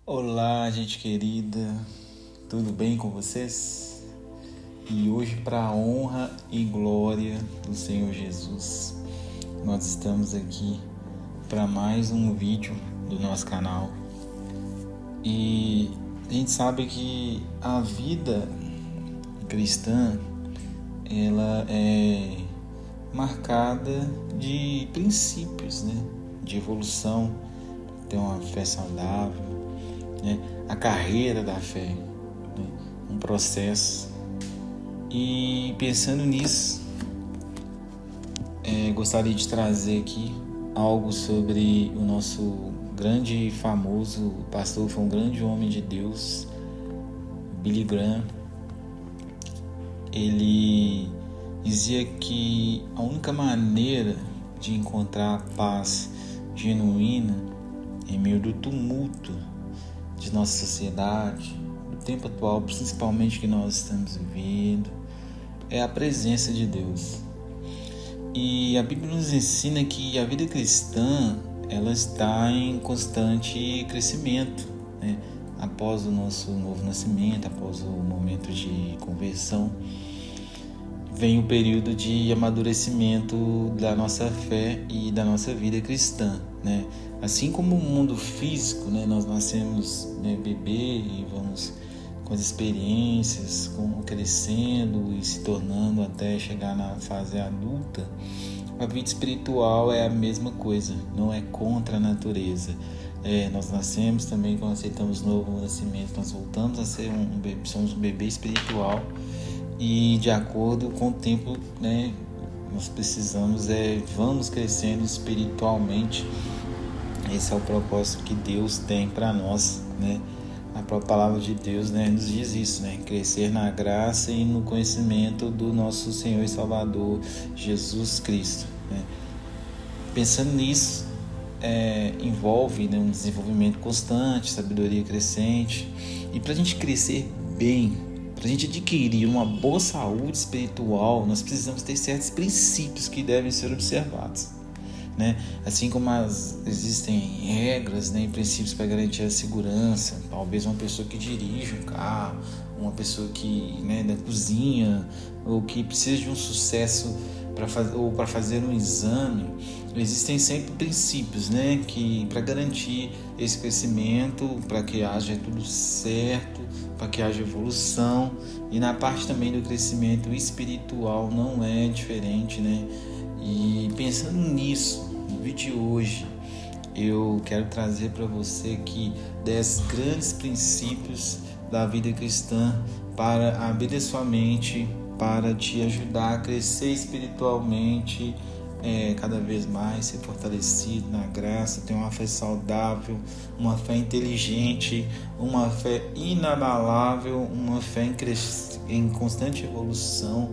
Olá, gente querida, tudo bem com vocês? E hoje, para a honra e glória do Senhor Jesus, nós estamos aqui para mais um vídeo do nosso canal. E a gente sabe que a vida cristã, ela é marcada de princípios, né? De evolução, ter uma fé saudável, né? A carreira da fé, né? Um processo. E pensando nisso, gostaria de trazer aqui algo sobre o nosso grande e famoso pastor, foi um grande homem de Deus, Billy Graham. Ele dizia que a única maneira de encontrar a paz genuína em meio do tumulto de nossa sociedade, do tempo atual, principalmente que nós estamos vivendo, é a presença de Deus. E a Bíblia nos ensina que a vida cristã, ela está em constante crescimento, né? Após o nosso novo nascimento, após o momento de conversão, vem o período de amadurecimento da nossa fé e da nossa vida cristã, né? Assim como o mundo físico, né? Nós nascemos, né, bebê e vamos com as experiências, crescendo e se tornando até chegar na fase adulta. A vida espiritual é a mesma coisa, não é contra a natureza. Nós nascemos também, quando aceitamos o novo nascimento, nós voltamos a ser um bebê, somos um bebê espiritual. E de acordo com o tempo, né, nós precisamos, vamos crescendo espiritualmente. Esse é o propósito que Deus tem para nós, né? A própria palavra de Deus, né, nos diz isso, né? Crescer na graça e no conhecimento do nosso Senhor e Salvador Jesus Cristo, né? Pensando nisso, envolve, né, um desenvolvimento constante, sabedoria crescente. E para a gente crescer bem, para a gente adquirir uma boa saúde espiritual, nós precisamos ter certos princípios que devem ser observados, né? Assim como existem regras, né, e princípios para garantir a segurança. Talvez uma pessoa que dirige um carro, uma pessoa que, né, da cozinha, ou que precisa de um sucesso para fazer um exame, existem sempre princípios, né, que para garantir esse crescimento, para que haja tudo certo, para que haja evolução. E na parte também do crescimento espiritual não é diferente, né? E pensando nisso, no vídeo de hoje, eu quero trazer para você aqui 10 grandes princípios da vida cristã para abrir sua mente, para te ajudar a crescer espiritualmente, cada vez mais, ser fortalecido na graça, ter uma fé saudável, uma fé inteligente, uma fé inabalável, uma fé em constante evolução,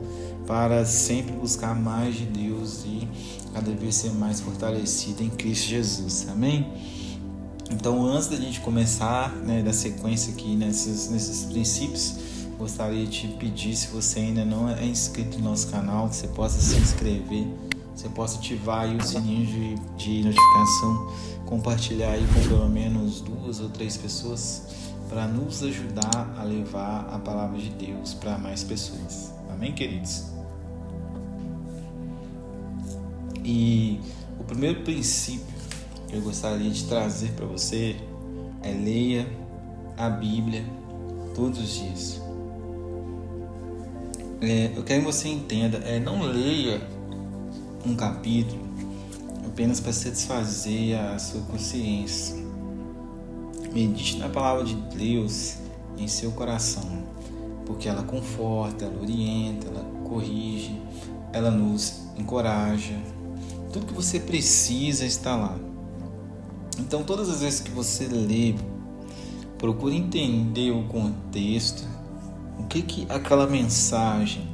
para sempre buscar mais de Deus e cada vez ser mais fortalecido em Cristo Jesus. Amém? Então, antes da gente começar, né, da sequência aqui nesses princípios, gostaria de te pedir, se você ainda não é inscrito no nosso canal, que você possa se inscrever, você possa ativar aí o sininho de notificação, compartilhar aí com pelo menos 2 ou 3 pessoas, para nos ajudar a levar a palavra de Deus para mais pessoas. Amém, queridos? E o primeiro princípio que eu gostaria de trazer para você é: leia a Bíblia todos os dias. Eu quero que você entenda, não leia um capítulo apenas para satisfazer a sua consciência. Medite na palavra de Deus em seu coração, porque ela conforta, ela orienta, ela corrige, ela nos encoraja. Tudo que você precisa está lá. Então, todas as vezes que você lê, procure entender o contexto, o que aquela mensagem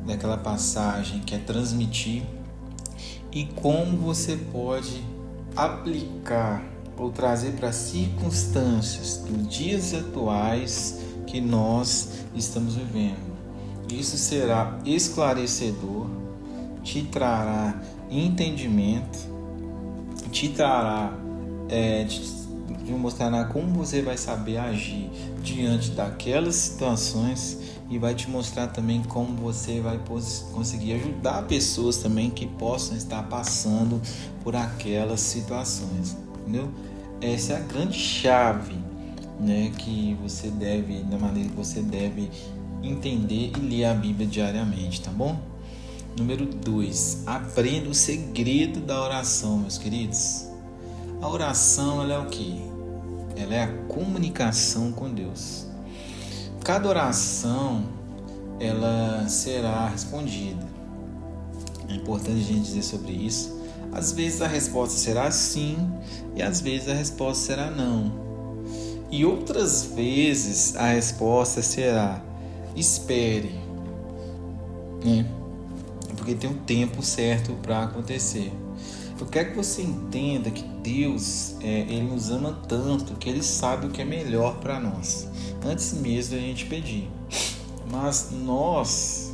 daquela passagem quer transmitir e como você pode aplicar ou trazer para circunstâncias dos dias atuais que nós estamos vivendo. Isso será esclarecedor, te trará entendimento, te trará te mostrará como você vai saber agir diante daquelas situações e vai te mostrar também como você vai conseguir ajudar pessoas também que possam estar passando por aquelas situações, entendeu? Essa é a grande chave, né, que você deve, da maneira que você deve entender e ler a Bíblia diariamente, tá bom? Número 2, aprenda o segredo da oração, meus queridos. A oração, ela é o quê? Ela é a comunicação com Deus. Cada oração, ela será respondida. É importante a gente dizer sobre isso. Às vezes a resposta será sim e às vezes a resposta será não. E outras vezes a resposta será espere, né? Porque tem um tempo certo para acontecer. Eu quero que você entenda que Deus, Ele nos ama tanto que Ele sabe o que é melhor para nós, antes mesmo da gente pedir. Mas nós,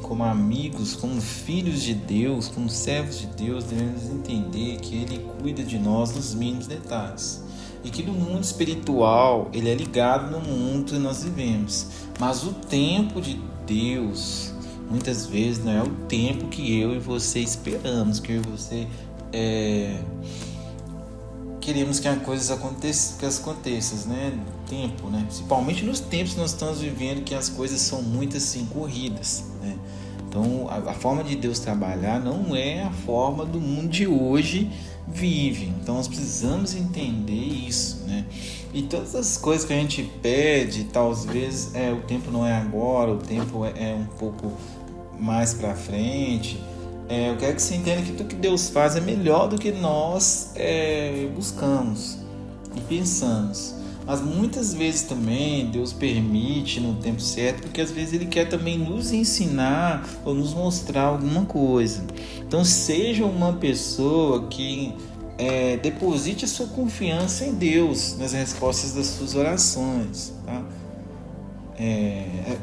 como amigos, como filhos de Deus, como servos de Deus, devemos entender que Ele cuida de nós nos mínimos detalhes. E que no mundo espiritual, Ele é ligado no mundo que nós vivemos. Mas o tempo de Deus, muitas vezes, não é o tempo que eu e você esperamos, que eu e você queremos que as coisas aconteçam, né? Tempo, né? Principalmente nos tempos que nós estamos vivendo, que as coisas são muito assim, corridas, né? Então, a forma de Deus trabalhar não é a forma do mundo de hoje vive. Então, nós precisamos entender isso, né? E todas as coisas que a gente pede, talvez o tempo não é agora, o tempo é um pouco mais para frente. Eu quero que você entenda que tudo que Deus faz é melhor do que nós buscamos e pensamos. Mas muitas vezes também Deus permite no tempo certo, porque às vezes Ele quer também nos ensinar ou nos mostrar alguma coisa. Então seja uma pessoa que deposite a sua confiança em Deus nas respostas das suas orações, tá?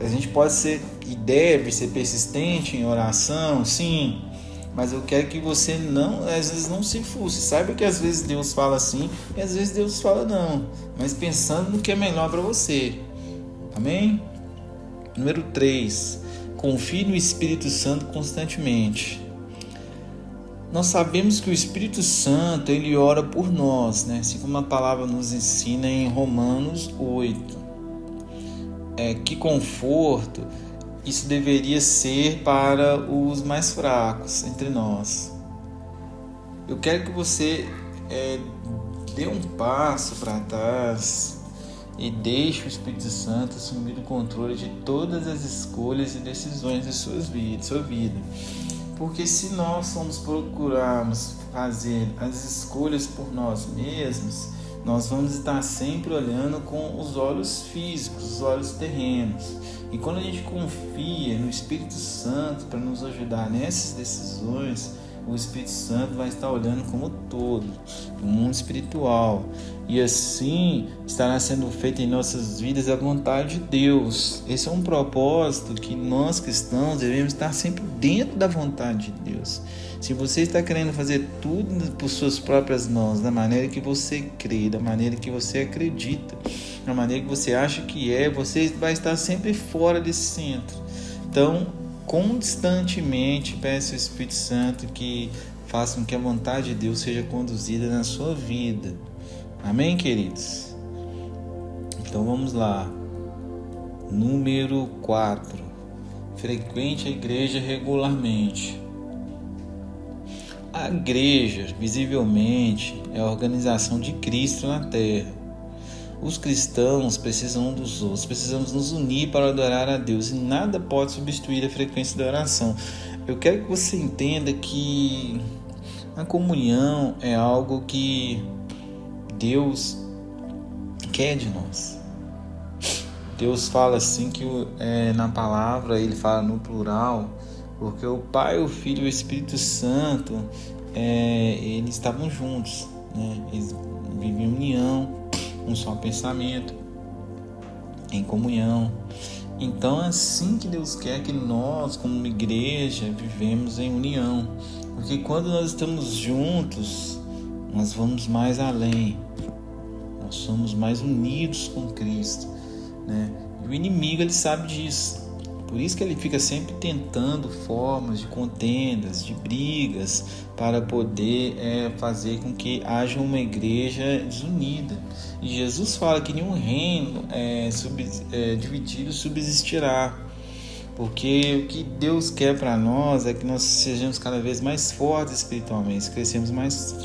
A gente pode ser e deve ser persistente em oração, sim, mas eu quero que você às vezes não se frustre. Saiba que às vezes Deus fala sim e às vezes Deus fala não, mas pensando no que é melhor para você. Amém? Número 3, confie no Espírito Santo constantemente. Nós sabemos que o Espírito Santo, ele ora por nós, né? Assim como a palavra nos ensina em Romanos 8. Que conforto isso deveria ser para os mais fracos entre nós. Eu quero que você dê um passo para trás e deixe o Espírito Santo assumir o controle de todas as escolhas e decisões de sua vida. Porque se nós procurarmos fazer as escolhas por nós mesmos, nós vamos estar sempre olhando com os olhos físicos, os olhos terrenos. E quando a gente confia no Espírito Santo para nos ajudar nessas decisões, o Espírito Santo vai estar olhando como todo, o mundo espiritual. E assim estará sendo feita em nossas vidas a vontade de Deus. Esse é um propósito que nós cristãos devemos estar sempre dentro da vontade de Deus. Se você está querendo fazer tudo por suas próprias mãos, da maneira que você crê, da maneira que você acredita, da maneira que você acha que você vai estar sempre fora desse centro. Então, constantemente peça ao Espírito Santo que faça com que a vontade de Deus seja conduzida na sua vida. Amém, queridos? Então vamos lá. Número 4. Frequente a igreja regularmente. A igreja, visivelmente, é a organização de Cristo na terra. Os cristãos precisam um dos outros, precisamos nos unir para adorar a Deus e nada pode substituir a frequência da oração. Eu quero que você entenda que a comunhão é algo que Deus quer de nós. Deus fala assim que na palavra ele fala no plural, porque o Pai, o Filho e o Espírito Santo eles estavam juntos, né? Eles viviam em união, um só pensamento, em comunhão. Então é assim que Deus quer que nós, como igreja, vivemos em união, porque quando nós estamos juntos, nós vamos mais além. mais unidos com Cristo, né? E o inimigo, ele sabe disso. Por isso que ele fica sempre tentando formas de contendas, de brigas, para poder fazer com que haja uma igreja desunida. E Jesus fala que nenhum reino dividido subsistirá. Porque o que Deus quer para nós é que nós sejamos cada vez mais fortes espiritualmente, crescemos mais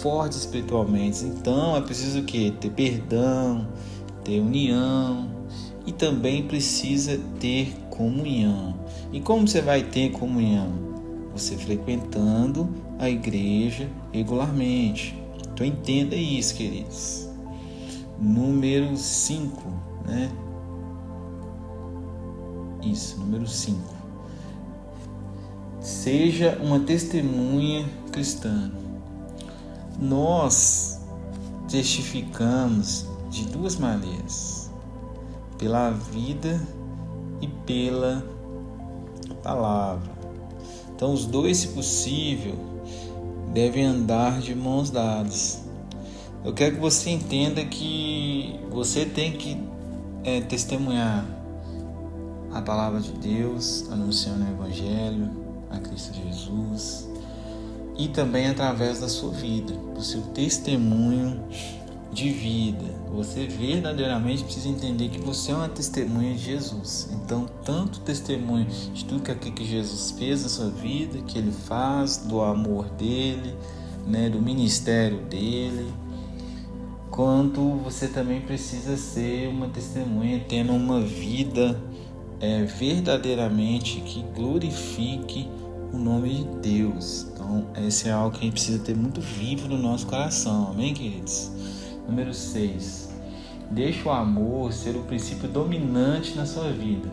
fortes espiritualmente. Então é preciso o quê? Ter perdão, ter união e também precisa ter comunhão. E como você vai ter comunhão? Você frequentando a igreja regularmente. Então entenda isso, queridos. Número 5, né? Isso, número 5. Seja uma testemunha cristã. Nós testificamos de duas maneiras: pela vida e pela palavra. Então os dois, se possível, devem andar de mãos dadas. Eu quero que você entenda que você tem que testemunhar a palavra de Deus, anunciando o Evangelho, a Cristo Jesus, e também através da sua vida, do seu testemunho de vida. Você verdadeiramente precisa entender que você é uma testemunha de Jesus. Então, tanto testemunho de tudo que Jesus fez na sua vida, que Ele faz, do amor dEle, né, do ministério dEle, quanto você também precisa ser uma testemunha tendo uma vida verdadeiramente que glorifique o nome de Deus. Então, esse é algo que a gente precisa ter muito vivo no nosso coração, amém, queridos? Número 6. Deixe o amor ser o princípio dominante na sua vida.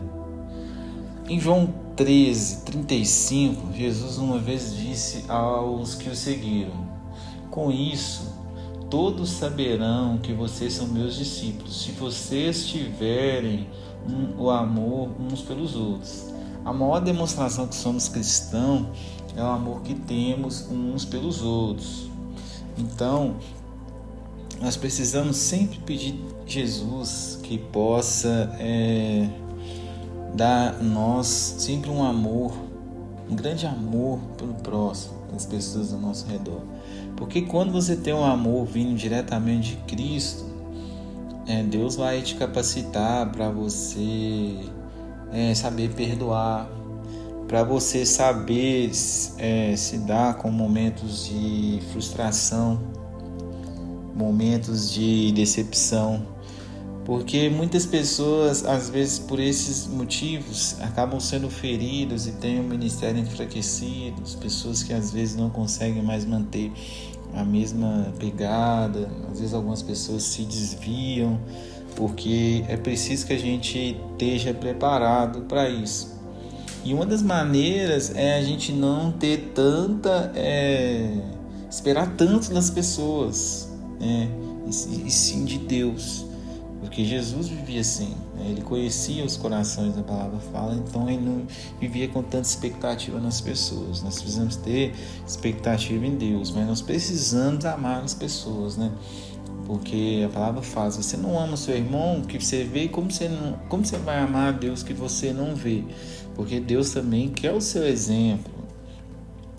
Em João 13:35, Jesus uma vez disse aos que o seguiram: com isso, todos saberão que vocês são meus discípulos, se vocês tiverem o amor uns pelos outros. A maior demonstração que somos cristãos é o amor que temos uns pelos outros. Então, nós precisamos sempre pedir a Jesus que possa dar a nós sempre um amor, um grande amor pelo próximo, pelas pessoas ao nosso redor. Porque quando você tem um amor vindo diretamente de Cristo, Deus vai te capacitar para você saber perdoar, para você saber se dar com momentos de frustração, momentos de decepção. Porque muitas pessoas, às vezes por esses motivos, acabam sendo feridas e têm o ministério enfraquecido. Pessoas que às vezes não conseguem mais manter a mesma pegada. Às vezes algumas pessoas se desviam, porque é preciso que a gente esteja preparado para isso. E uma das maneiras é a gente não ter esperar tanto das pessoas, e sim de Deus. Porque Jesus vivia assim, ele conhecia os corações, a palavra fala, então ele não vivia com tanta expectativa nas pessoas. Nós precisamos ter expectativa em Deus, mas nós precisamos amar as pessoas, né? Porque a palavra fala: se você não ama o seu irmão que você vê, como você vai amar a Deus que você não vê? Porque Deus também quer o seu exemplo.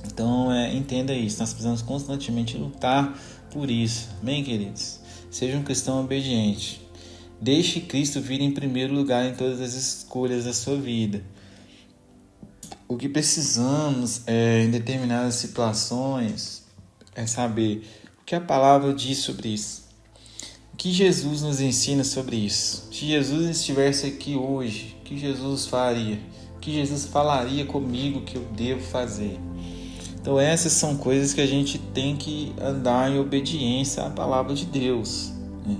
Então entenda isso, nós precisamos constantemente lutar por isso, amém, queridos? Seja um cristão obediente. Deixe Cristo vir em primeiro lugar em todas as escolhas da sua vida. O que precisamos em determinadas situações é saber o que a palavra diz sobre isso. O que Jesus nos ensina sobre isso? Se Jesus estivesse aqui hoje, o que Jesus faria? O que Jesus falaria comigo que eu devo fazer? Então essas são coisas que a gente tem que andar em obediência à palavra de Deus, né?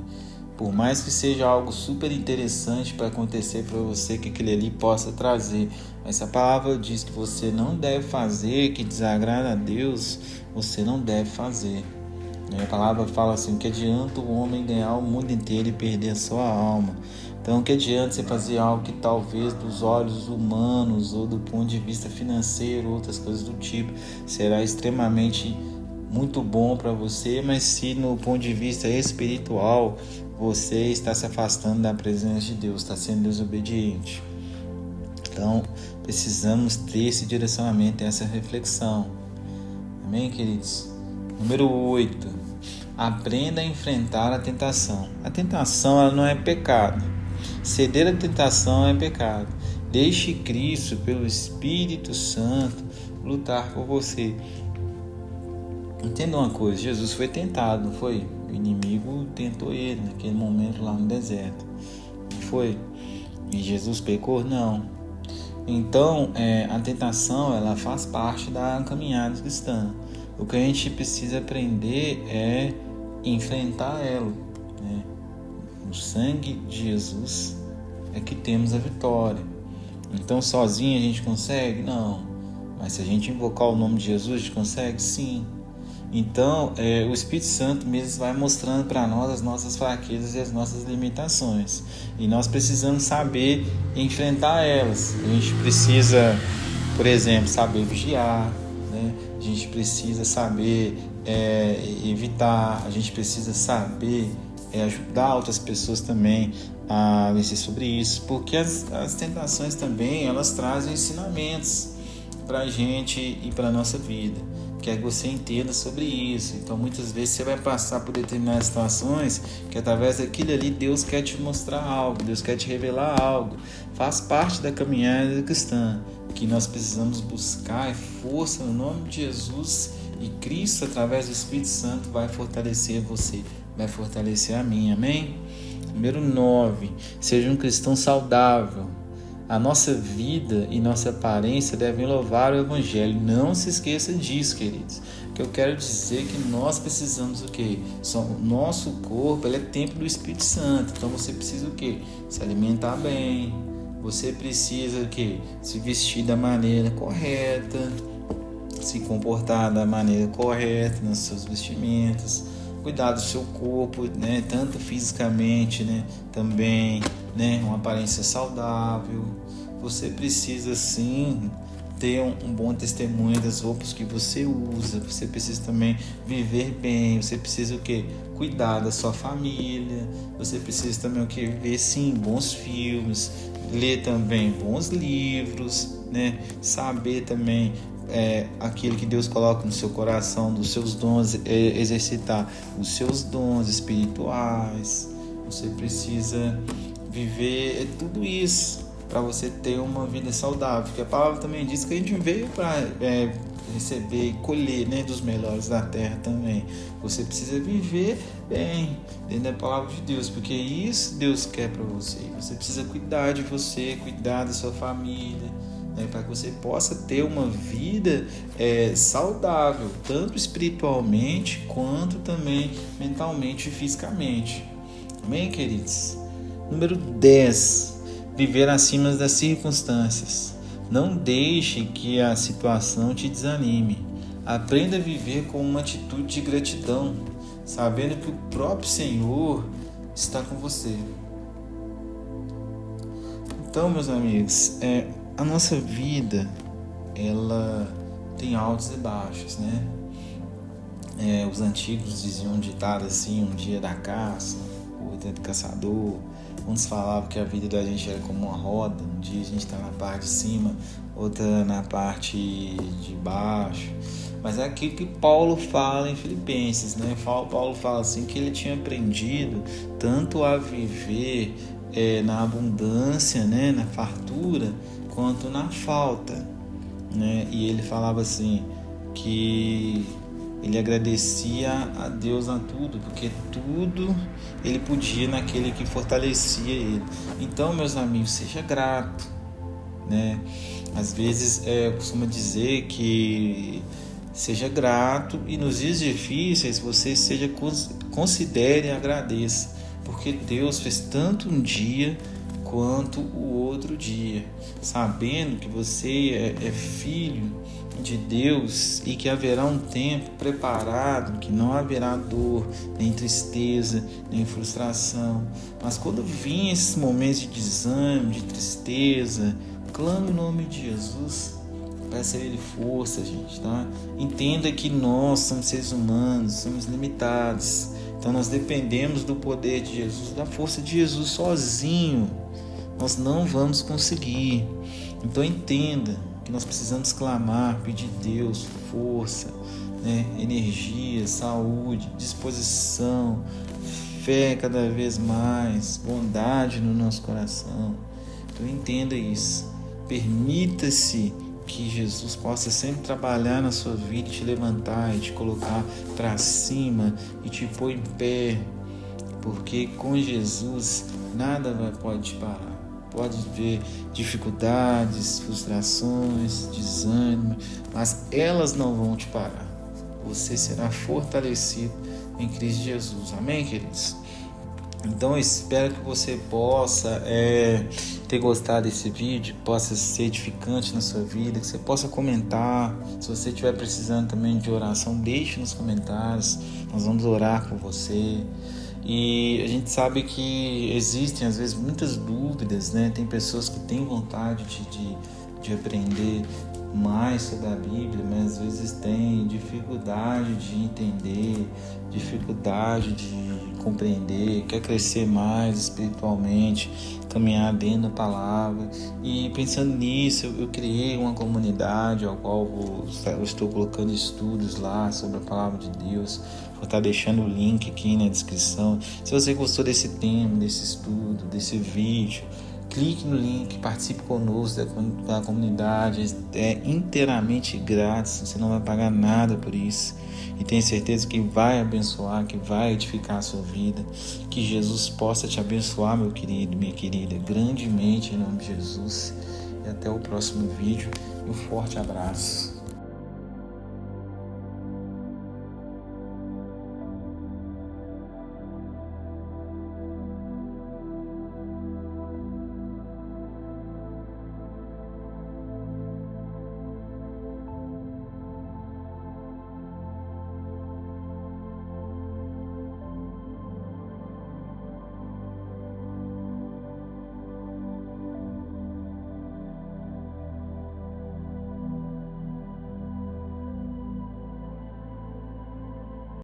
Por mais que seja algo super interessante para acontecer para você, que aquele ali possa trazer, mas se a palavra diz que você não deve fazer, que desagrada a Deus, você não deve fazer. A palavra fala assim: que adianta o homem ganhar o mundo inteiro e perder a sua alma? Então, que adianta você fazer algo que talvez dos olhos humanos ou do ponto de vista financeiro, outras coisas do tipo, será extremamente muito bom para você, mas se no ponto de vista espiritual você está se afastando da presença de Deus, está sendo desobediente. Então, precisamos ter esse direcionamento, essa reflexão. Amém, queridos? Número 8. Aprenda a enfrentar a tentação. A tentação, ela não é pecado. Ceder à tentação é pecado. Deixe Cristo, pelo Espírito Santo, lutar por você. Entenda uma coisa, Jesus foi tentado, não foi? O inimigo tentou ele naquele momento lá no deserto. Não foi? E Jesus pecou? Não. Então, a tentação, ela faz parte da caminhada cristã. O que a gente precisa aprender é enfrentar ela, né? No sangue de Jesus é que temos a vitória. Então, sozinho a gente consegue? Não. Mas se a gente invocar o nome de Jesus, a gente consegue? Sim. Então, o Espírito Santo mesmo vai mostrando para nós as nossas fraquezas e as nossas limitações. E nós precisamos saber enfrentar elas. A gente precisa, por exemplo, saber vigiar, né? A gente precisa saber evitar, a gente precisa saber ajudar outras pessoas também a vencer sobre isso. Porque as tentações também, elas trazem ensinamentos para a gente e para a nossa vida. Quer que você entenda sobre isso. Então, muitas vezes você vai passar por determinadas situações que através daquilo ali Deus quer te mostrar algo, Deus quer te revelar algo. Faz parte da caminhada cristã, que nós precisamos buscar força no nome de Jesus, e Cristo, através do Espírito Santo, vai fortalecer você, vai fortalecer a mim. Amém? Número 9. Seja um cristão saudável. A nossa vida e nossa aparência devem louvar o Evangelho. Não se esqueça disso, queridos. O que eu quero dizer é que nós precisamos o quê? O nosso corpo, ele é templo do Espírito Santo. Então você precisa o quê? Se alimentar bem. Você precisa o quê? Se vestir da maneira correta, se comportar da maneira correta nas suas vestimentas. Cuidar do seu corpo, né? Tanto fisicamente, né? Também, né? Uma aparência saudável. Você precisa sim ter um bom testemunho das roupas que você usa. Você precisa também viver bem. Você precisa o quê? Cuidar da sua família. Você precisa também o quê? Ver sim bons filmes, ler também bons livros, né? Saber também aquilo que Deus coloca no seu coração, dos seus dons, exercitar os seus dons espirituais. Você precisa viver tudo isso para você ter uma vida saudável, porque a palavra também diz que a gente veio para receber e colher, né, dos melhores da terra também. Você precisa viver bem dentro da palavra de Deus, porque isso Deus quer para você. Você precisa cuidar de você, cuidar da sua família, para que você possa ter uma vida saudável, tanto espiritualmente quanto também mentalmente e fisicamente. Amém, queridos? Número 10. Viver acima das circunstâncias. Não deixe que a situação te desanime. Aprenda a viver com uma atitude de gratidão, sabendo que o próprio Senhor está com você. Então, meus amigos, a nossa vida, ela tem altos e baixos, né? Os antigos diziam um ditado assim: um dia da caça, o outro é do caçador. Uns falavam que a vida da gente era como uma roda, um dia a gente está na parte de cima, outra na parte de baixo. Mas é aquilo que Paulo fala em Filipenses, né? Paulo fala assim que ele tinha aprendido tanto a viver na abundância, né? Na fartura, quanto na falta, né? E ele falava assim que ele agradecia a Deus a tudo, porque tudo ele podia naquele que fortalecia ele. Então, meus amigos, seja grato, né? Às vezes eu costumo dizer que seja grato, e nos dias difíceis você considere e agradeça, porque Deus fez tanto um dia quanto o outro dia, sabendo que você é filho de Deus e que haverá um tempo preparado, que não haverá dor, nem tristeza, nem frustração. Mas quando vir esses momentos de desânimo, de tristeza, clame o nome de Jesus, Peça a Ele força, gente, tá? Entenda que nós somos seres humanos, somos limitados. Então nós dependemos do poder de Jesus, da força de Jesus sozinho. Nós não vamos conseguir. Então entenda que nós precisamos clamar, pedir a Deus força, né? Energia, saúde, disposição, fé cada vez mais, bondade no nosso coração. Então entenda isso. Permita-se que Jesus possa sempre trabalhar na sua vida e te levantar e te colocar para cima e te pôr em pé, porque com Jesus nada pode te parar. Pode ver dificuldades, frustrações, desânimo, mas elas não vão te parar. Você será fortalecido em Cristo Jesus. Amém, queridos? Então eu espero que você possa ter gostado desse vídeo, possa ser edificante na sua vida, que você possa comentar. Se você estiver precisando também de oração, deixe nos comentários, nós vamos orar por você. E a gente sabe que existem às vezes muitas dúvidas, né? Tem pessoas que têm vontade de aprender mais sobre a Bíblia, mas às vezes tem dificuldade de entender, dificuldade de compreender, quer crescer mais espiritualmente, caminhar dentro da palavra. E pensando nisso, eu criei uma comunidade ao qual eu estou colocando estudos lá sobre a palavra de Deus. Vou estar deixando o link aqui na descrição. Se você gostou desse tema, desse estudo, desse vídeo, clique no link, participe conosco da comunidade. É inteiramente grátis, você não vai pagar nada por isso. E tenho certeza que vai abençoar, que vai edificar a sua vida. Que Jesus possa te abençoar, meu querido, minha querida, grandemente em nome de Jesus. E até o próximo vídeo. Um forte abraço.